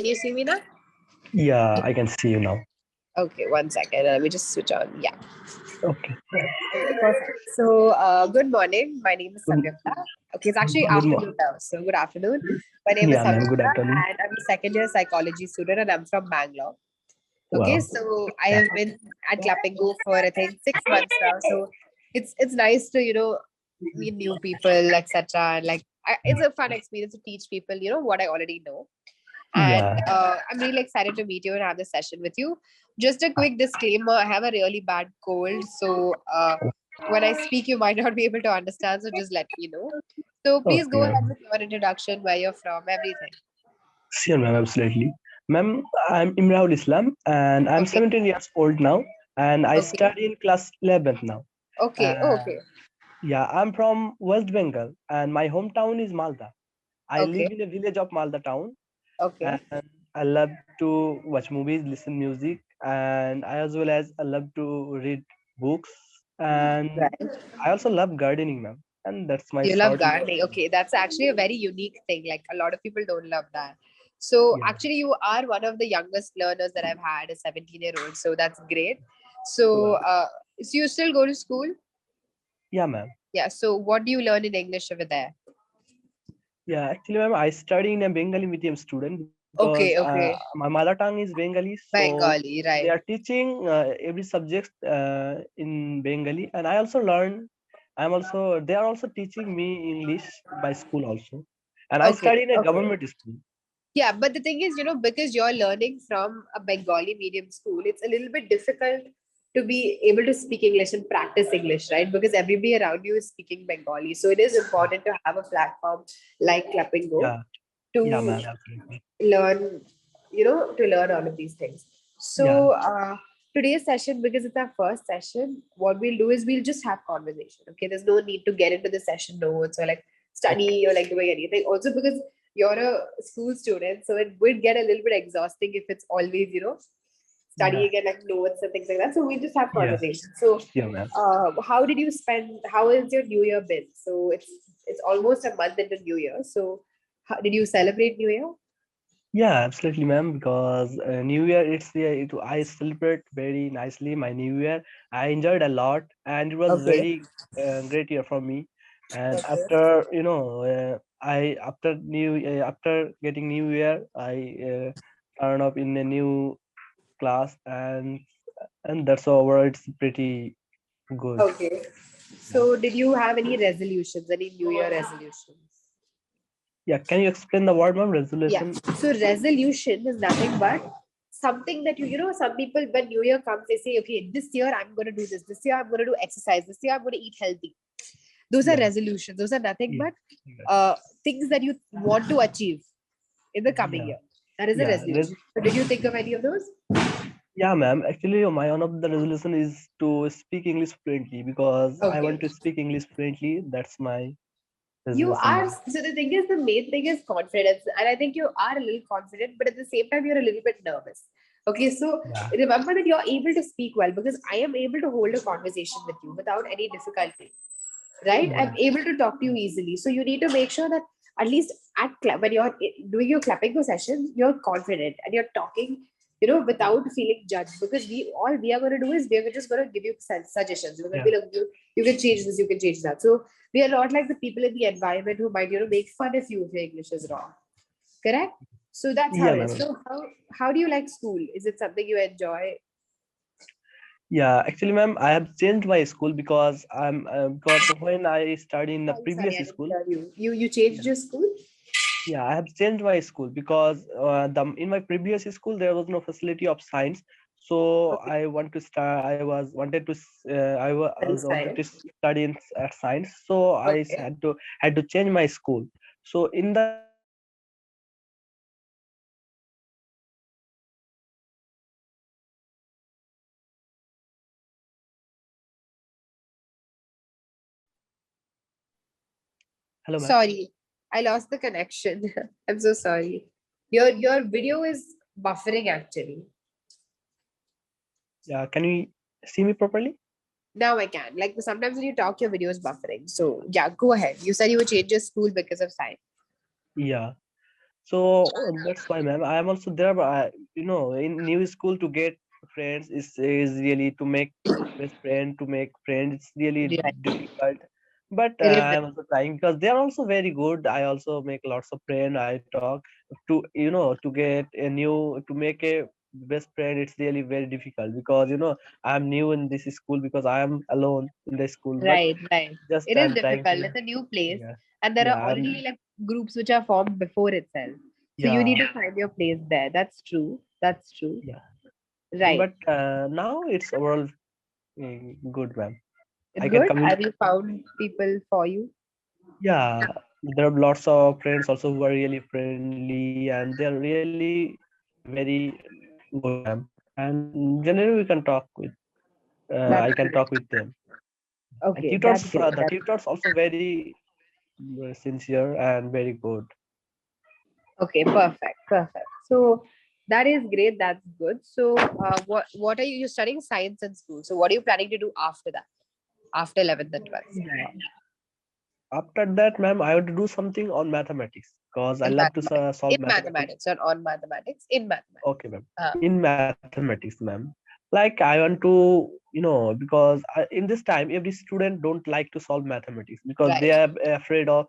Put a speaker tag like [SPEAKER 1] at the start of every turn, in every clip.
[SPEAKER 1] Can you see me now?
[SPEAKER 2] Yeah, I can see you now.
[SPEAKER 1] Okay, one second. Let me just switch on. Yeah.
[SPEAKER 2] Okay.
[SPEAKER 1] Okay, perfect. So, good morning. My name is
[SPEAKER 2] Good,
[SPEAKER 1] Samyukta. Okay, it's actually
[SPEAKER 2] good
[SPEAKER 1] afternoon now. So, good afternoon. My name is
[SPEAKER 2] Yeah, ma'am. Good
[SPEAKER 1] Samyukta,
[SPEAKER 2] afternoon.
[SPEAKER 1] and I'm a second year psychology student, and I'm from Bangalore. Okay,
[SPEAKER 2] Wow.
[SPEAKER 1] so I
[SPEAKER 2] Yeah.
[SPEAKER 1] have been at Clapingo for I think 6 months now. So, it's nice to meet new people, etc. And it's a fun experience to teach people what I already know. And
[SPEAKER 2] Yeah.
[SPEAKER 1] I'm really excited to meet you and have this session with you. Just a quick disclaimer, I have a really bad cold. So when I speak, you might not be able to understand. So just let me know. So please
[SPEAKER 2] Okay,
[SPEAKER 1] go ahead
[SPEAKER 2] ma'am.
[SPEAKER 1] with your introduction, where you're from, everything.
[SPEAKER 2] Sure, ma'am. Absolutely. Ma'am, I'm Imrahul Islam and I'm
[SPEAKER 1] Okay.
[SPEAKER 2] 17 years old now and I
[SPEAKER 1] Okay.
[SPEAKER 2] study in class 11th now.
[SPEAKER 1] Okay.
[SPEAKER 2] And
[SPEAKER 1] Okay.
[SPEAKER 2] yeah, I'm from West Bengal and my hometown is Malda. I
[SPEAKER 1] Okay.
[SPEAKER 2] live in a village of Malda town
[SPEAKER 1] Okay.
[SPEAKER 2] and I love to watch movies, listen music, and I as well as I love to read books, and
[SPEAKER 1] Right.
[SPEAKER 2] I also love gardening, ma'am. And that's my
[SPEAKER 1] You love
[SPEAKER 2] short
[SPEAKER 1] gardening.
[SPEAKER 2] introduction.
[SPEAKER 1] Okay, that's actually a very unique thing. Like a lot of people don't love that. So
[SPEAKER 2] Yeah,
[SPEAKER 1] actually, you are one of the youngest learners that I've had, a 17-year-old. So that's great. So,
[SPEAKER 2] wow.
[SPEAKER 1] so you still go to school?
[SPEAKER 2] Yeah, ma'am.
[SPEAKER 1] Yeah. So what do you learn in English over there?
[SPEAKER 2] Yeah, actually, ma'am, I study in a Bengali medium student because
[SPEAKER 1] Okay. Okay.
[SPEAKER 2] my mother tongue is Bengali, so
[SPEAKER 1] Bengali,
[SPEAKER 2] they are
[SPEAKER 1] right?
[SPEAKER 2] teaching every subject in Bengali, and I also learn. They are also teaching me English by school also, and I
[SPEAKER 1] Okay.
[SPEAKER 2] study in a
[SPEAKER 1] Okay.
[SPEAKER 2] government school.
[SPEAKER 1] Yeah, but the thing is, because you're learning from a Bengali medium school, it's a little bit difficult to be able to speak English and practice English, right? Because everybody around you is speaking Bengali. So it is important to have a platform like Clapingo
[SPEAKER 2] Yeah, yeah,
[SPEAKER 1] to
[SPEAKER 2] ma'am, absolutely.
[SPEAKER 1] learn, to learn all of these things.
[SPEAKER 2] Yeah,
[SPEAKER 1] So today's session, because it's our first session, what we'll do is we'll just have conversation. Okay, there's no need to get into the session notes or like
[SPEAKER 2] okay.
[SPEAKER 1] study or like doing anything. Also, because you're a school student, so it would get a little bit exhausting if it's always
[SPEAKER 2] Yeah,
[SPEAKER 1] studying and like notes and things like that. So we just have
[SPEAKER 2] yeah,
[SPEAKER 1] conversation. So
[SPEAKER 2] yeah, ma'am.
[SPEAKER 1] how did you spend? How has your New Year been? So it's almost a month into New Year. So how, did you celebrate New Year?
[SPEAKER 2] Yeah, absolutely, ma'am. Because New Year, I celebrate very nicely my New Year. I enjoyed a lot, and it was
[SPEAKER 1] Okay.
[SPEAKER 2] very great year for me. And
[SPEAKER 1] Okay.
[SPEAKER 2] after getting New Year, I turn up in a new class, and that's over. It's pretty good.
[SPEAKER 1] Okay.
[SPEAKER 2] Yeah,
[SPEAKER 1] So, did you have any resolutions, any New Year resolutions?
[SPEAKER 2] yeah. Can you explain the word, ma'am?
[SPEAKER 1] Yeah.
[SPEAKER 2] Resolution?
[SPEAKER 1] So, resolution is nothing but something that some people, when New Year comes, they say, okay, this year I'm going to do this. This year I'm going to do exercise. This year I'm going to eat healthy. Those are
[SPEAKER 2] Yeah,
[SPEAKER 1] resolutions. Those are nothing
[SPEAKER 2] yeah,
[SPEAKER 1] but
[SPEAKER 2] yeah,
[SPEAKER 1] things that you want to achieve in the coming
[SPEAKER 2] yeah.
[SPEAKER 1] year. That is a
[SPEAKER 2] Yeah.
[SPEAKER 1] resolution. So, did you think of any of those?
[SPEAKER 2] Yeah, ma'am. Actually, my one of the resolution is to speak English fluently because I
[SPEAKER 1] Okay.
[SPEAKER 2] want to speak English fluently. That's my
[SPEAKER 1] You
[SPEAKER 2] resolution,
[SPEAKER 1] are,
[SPEAKER 2] ma'am.
[SPEAKER 1] so the thing is, the main thing is confidence. And I think you are a little confident, but at the same time, you're a little bit nervous. Okay, so
[SPEAKER 2] Yeah,
[SPEAKER 1] remember that you're able to speak well because I am able to hold a conversation with you without any difficulty, right? I'm
[SPEAKER 2] yeah,
[SPEAKER 1] able to talk to you easily. So you need to make sure that at least when you're doing your clapping session, you're confident and you're talking, without feeling judged. Because all we are going to do is we're just going to give you suggestions. We're going to
[SPEAKER 2] yeah,
[SPEAKER 1] be like, you can change this, you can change that. So we are not like the people in the environment who might, make fun of you if your English is wrong. Correct? So that's how
[SPEAKER 2] yeah,
[SPEAKER 1] it is.
[SPEAKER 2] ma'am.
[SPEAKER 1] So how do you like school? Is it something you enjoy?
[SPEAKER 2] Yeah, actually, ma'am, I have changed my school because when I studied in the
[SPEAKER 1] Sorry,
[SPEAKER 2] previous
[SPEAKER 1] I didn't
[SPEAKER 2] school,
[SPEAKER 1] hear you. You changed
[SPEAKER 2] yeah,
[SPEAKER 1] your school?
[SPEAKER 2] yeah, I have changed my school because in my previous school there was no facility of science. So
[SPEAKER 1] Okay,
[SPEAKER 2] I
[SPEAKER 1] that's
[SPEAKER 2] was wanted
[SPEAKER 1] fine.
[SPEAKER 2] to study at science. So
[SPEAKER 1] Okay.
[SPEAKER 2] had to change my school. So in the change my school, hello, ma'am.
[SPEAKER 1] Sorry, I lost the connection. I'm so sorry. Your video is buffering actually.
[SPEAKER 2] Yeah, can you see me properly?
[SPEAKER 1] Now I can. Like sometimes when you talk, your video is buffering. So yeah, go ahead. You said you would change your school because of science.
[SPEAKER 2] Yeah. So that's why, ma'am. I am also there. But in new school to get friends is really to make best friend to make friends. It's really
[SPEAKER 1] Right.
[SPEAKER 2] difficult. But
[SPEAKER 1] It is.
[SPEAKER 2] I am also trying because they are also very good. I also make lots of friends. I talk to to get a new to make a best friend. It's really very difficult because I'm new in this school because I am alone in the school. But
[SPEAKER 1] Right, right.
[SPEAKER 2] just
[SPEAKER 1] It is
[SPEAKER 2] I'm trying
[SPEAKER 1] difficult.
[SPEAKER 2] to.
[SPEAKER 1] It's a new place,
[SPEAKER 2] Yeah,
[SPEAKER 1] and there are
[SPEAKER 2] yeah,
[SPEAKER 1] already like groups which are formed before itself. So you need
[SPEAKER 2] yeah,
[SPEAKER 1] to find your place there. That's true. That's true.
[SPEAKER 2] yeah.
[SPEAKER 1] Right.
[SPEAKER 2] But now it's overall good, ma'am.
[SPEAKER 1] It's
[SPEAKER 2] I can
[SPEAKER 1] good.
[SPEAKER 2] communicate.
[SPEAKER 1] Have you found people for you?
[SPEAKER 2] Yeah, there are lots of friends also who are really friendly and they are really very good, ma'am. And generally, we can talk with. I
[SPEAKER 1] That's
[SPEAKER 2] can
[SPEAKER 1] great.
[SPEAKER 2] talk with them. And
[SPEAKER 1] Okay, that's
[SPEAKER 2] tutors,
[SPEAKER 1] great.
[SPEAKER 2] the tutors also very sincere and very good.
[SPEAKER 1] Okay, perfect, perfect. So that is great. That's good. So, what are you? You're studying science in school. So, what are you planning to do after that? After 11th and 12th?
[SPEAKER 2] Yeah. After that, ma'am, I want to do something on mathematics because I
[SPEAKER 1] In
[SPEAKER 2] love to
[SPEAKER 1] mathematics.
[SPEAKER 2] solve
[SPEAKER 1] In
[SPEAKER 2] mathematics.
[SPEAKER 1] mathematics, not on mathematics. In
[SPEAKER 2] Okay,
[SPEAKER 1] mathematics.
[SPEAKER 2] ma'am.
[SPEAKER 1] Uh,
[SPEAKER 2] In mathematics, ma'am. Like I want to, because in this time every student don't like to solve mathematics because they
[SPEAKER 1] right.
[SPEAKER 2] are afraid of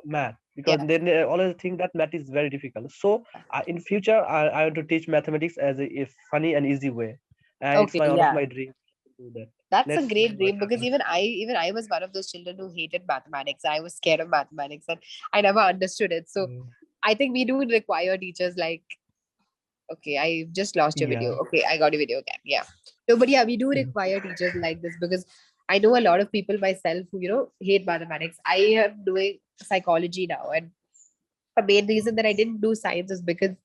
[SPEAKER 2] math because
[SPEAKER 1] Yeah.
[SPEAKER 2] they always think that math is very difficult. So in future, I want to teach mathematics as a funny and easy way, and it's
[SPEAKER 1] Okay.
[SPEAKER 2] my one of
[SPEAKER 1] Yeah.
[SPEAKER 2] my dreams to do that.
[SPEAKER 1] That's a
[SPEAKER 2] Let's see
[SPEAKER 1] great
[SPEAKER 2] what
[SPEAKER 1] dream because
[SPEAKER 2] happens.
[SPEAKER 1] even I was one of those children who hated mathematics. I was scared of mathematics and I never understood it. So
[SPEAKER 2] Mm.
[SPEAKER 1] I think we do require teachers like, okay, I just lost your video.
[SPEAKER 2] Yeah.
[SPEAKER 1] Okay, I got your video again. Yeah. No, but yeah, we do
[SPEAKER 2] Mm.
[SPEAKER 1] require teachers like this because I know a lot of people myself who, hate mathematics. I am doing psychology now, and the main reason that I didn't do science is because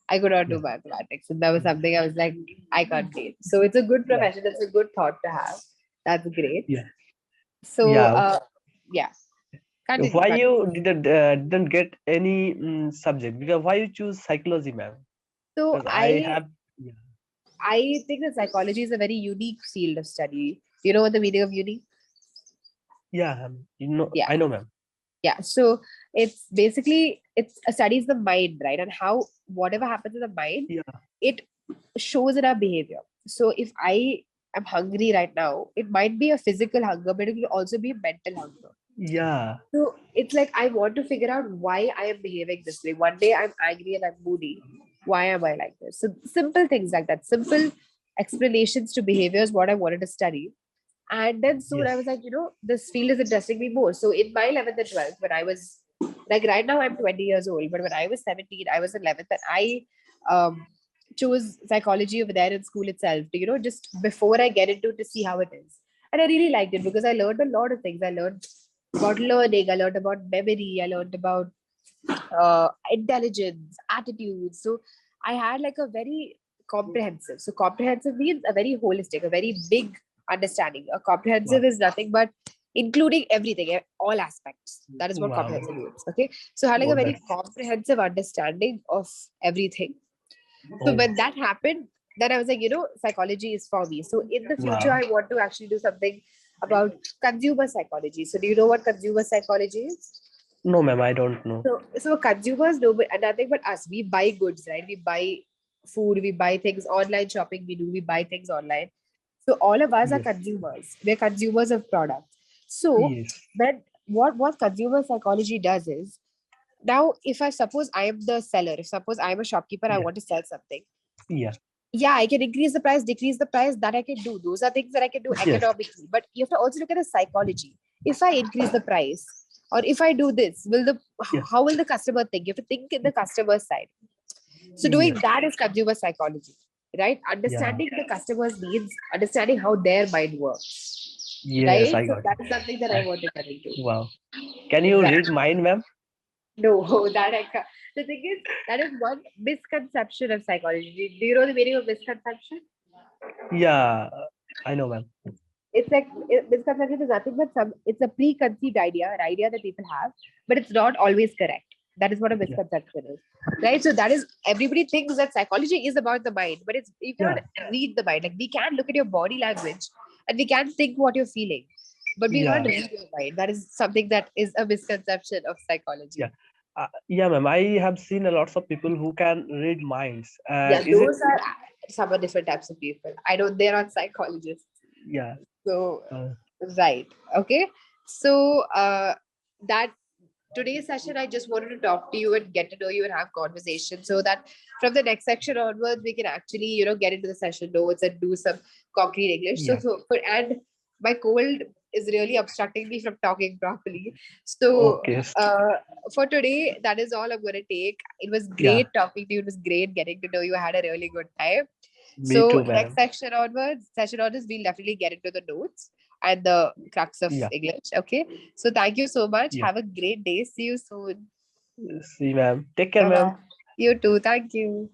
[SPEAKER 1] I could not do
[SPEAKER 2] Yeah.
[SPEAKER 1] mathematics. And that was something I was like, I can't do it. So it's a good
[SPEAKER 2] Yeah.
[SPEAKER 1] profession. It's a good thought to have. That's great.
[SPEAKER 2] Yeah.
[SPEAKER 1] So,
[SPEAKER 2] Yeah.
[SPEAKER 1] yeah, continue,
[SPEAKER 2] Why
[SPEAKER 1] continue.
[SPEAKER 2] you didn't get any subject? Because why you choose psychology, ma'am?
[SPEAKER 1] So
[SPEAKER 2] Because I have. Yeah.
[SPEAKER 1] I think that psychology is a very unique field of study. Do you know what the meaning of unique?
[SPEAKER 2] Yeah,
[SPEAKER 1] Yeah,
[SPEAKER 2] I know, ma'am.
[SPEAKER 1] yeah. So it's studies the mind, right? And how whatever happens in the mind,
[SPEAKER 2] Yeah.
[SPEAKER 1] it shows in our behavior. So if I am hungry right now, it might be a physical hunger, but it will also be a mental hunger.
[SPEAKER 2] Yeah.
[SPEAKER 1] So it's like I want to figure out why I am behaving this way. One day I'm angry and I'm moody. Why am I like this? So simple things like that, simple explanations to behaviors, what I wanted to study. And then soon I
[SPEAKER 2] Yes.
[SPEAKER 1] was like, this field is interesting me more. So in my 11th and 12th, when I was like right now I'm 20 years old, but when I was 17, I was 11th and I um, chose psychology over there in school itself, to, just before I get into to see how it is. And I really liked it because I learned a lot of things. I learned about learning, I learned about memory, I learned about intelligence, attitudes. So I had like a very comprehensive. So comprehensive means a very holistic, a very big understanding. A comprehensive
[SPEAKER 2] Wow.
[SPEAKER 1] is nothing but including everything, all aspects. That is what
[SPEAKER 2] Wow.
[SPEAKER 1] comprehensive means. Okay. So I had like a
[SPEAKER 2] Oh,
[SPEAKER 1] very
[SPEAKER 2] that's.
[SPEAKER 1] comprehensive understanding of everything. So
[SPEAKER 2] Oh,
[SPEAKER 1] when that happened, then I was like, psychology is for me. So in the future,
[SPEAKER 2] wow.
[SPEAKER 1] I want to actually do something about consumer psychology. So do you know what consumer psychology is?
[SPEAKER 2] No, ma'am. I don't know.
[SPEAKER 1] So consumers know, but nothing but us. We buy goods, right? We buy food, we buy things online shopping. We buy things online. So all of us are
[SPEAKER 2] Yes.
[SPEAKER 1] consumers. We're consumers of products. So
[SPEAKER 2] Yes.
[SPEAKER 1] then, what consumer psychology does is now, if I suppose I am the seller, if suppose I am a shopkeeper, I
[SPEAKER 2] Yeah.
[SPEAKER 1] want to sell something.
[SPEAKER 2] Yeah.
[SPEAKER 1] Yeah, I can increase the price, decrease the price. That I can do. Those are things that I can do
[SPEAKER 2] Yes.
[SPEAKER 1] economically. But you have to also look at the psychology. If I increase the price, or if I do this,
[SPEAKER 2] Yeah.
[SPEAKER 1] how will the customer think? You have to think in the customer side. So doing
[SPEAKER 2] Yes.
[SPEAKER 1] that is consumer psychology, right?
[SPEAKER 2] Yeah.
[SPEAKER 1] Understanding the customer's needs, understanding how their mind works,
[SPEAKER 2] Yes.
[SPEAKER 1] right?
[SPEAKER 2] I
[SPEAKER 1] So
[SPEAKER 2] got it.
[SPEAKER 1] that is something that I
[SPEAKER 2] I.
[SPEAKER 1] want to get into.
[SPEAKER 2] Wow. Can you
[SPEAKER 1] Right.
[SPEAKER 2] read mine, ma'am?
[SPEAKER 1] No, that I can't. The thing is, that is one misconception of psychology. Do you know the meaning of misconception?
[SPEAKER 2] Yeah. I know, ma'am.
[SPEAKER 1] It's like misconception is nothing but it's a preconceived idea, an idea that people have, but it's not always correct. That is what a
[SPEAKER 2] Yeah.
[SPEAKER 1] misconception is, right? So that is everybody thinks that psychology is about the mind, but it's you cannot
[SPEAKER 2] Yeah.
[SPEAKER 1] read the mind. Like we can look at your body language and we can think what you're feeling, but we can't
[SPEAKER 2] Yeah.
[SPEAKER 1] read your mind. That is something that is a misconception of
[SPEAKER 2] Yeah.
[SPEAKER 1] psychology.
[SPEAKER 2] Yeah, ma'am. I have seen a lots of people who can read minds.
[SPEAKER 1] Yeah,
[SPEAKER 2] And is it?
[SPEAKER 1] those are some are different types of people. I know they're not psychologists.
[SPEAKER 2] Yeah.
[SPEAKER 1] So,
[SPEAKER 2] Uh,
[SPEAKER 1] right. Okay. So, that today's session, I just wanted to talk to you and get to know you and have conversation so that from the next section onwards, we can actually, get into the session notes and do some concrete English.
[SPEAKER 2] yeah.
[SPEAKER 1] And my cold is really obstructing me from talking properly. So,
[SPEAKER 2] Okay.
[SPEAKER 1] for today, that is all I'm going to take. It was
[SPEAKER 2] Yeah.
[SPEAKER 1] great talking to you. It was great getting to know you. I had a really good time.
[SPEAKER 2] Me
[SPEAKER 1] So
[SPEAKER 2] too,
[SPEAKER 1] next
[SPEAKER 2] ma'am.
[SPEAKER 1] session onwards, we'll definitely get into the notes and the crux of
[SPEAKER 2] Yeah.
[SPEAKER 1] English. Okay. So thank you so much.
[SPEAKER 2] Yeah.
[SPEAKER 1] Have a great day. See you soon.
[SPEAKER 2] See, ma'am. Take care,
[SPEAKER 1] Bye
[SPEAKER 2] ma'am.
[SPEAKER 1] bye. You too. Thank you.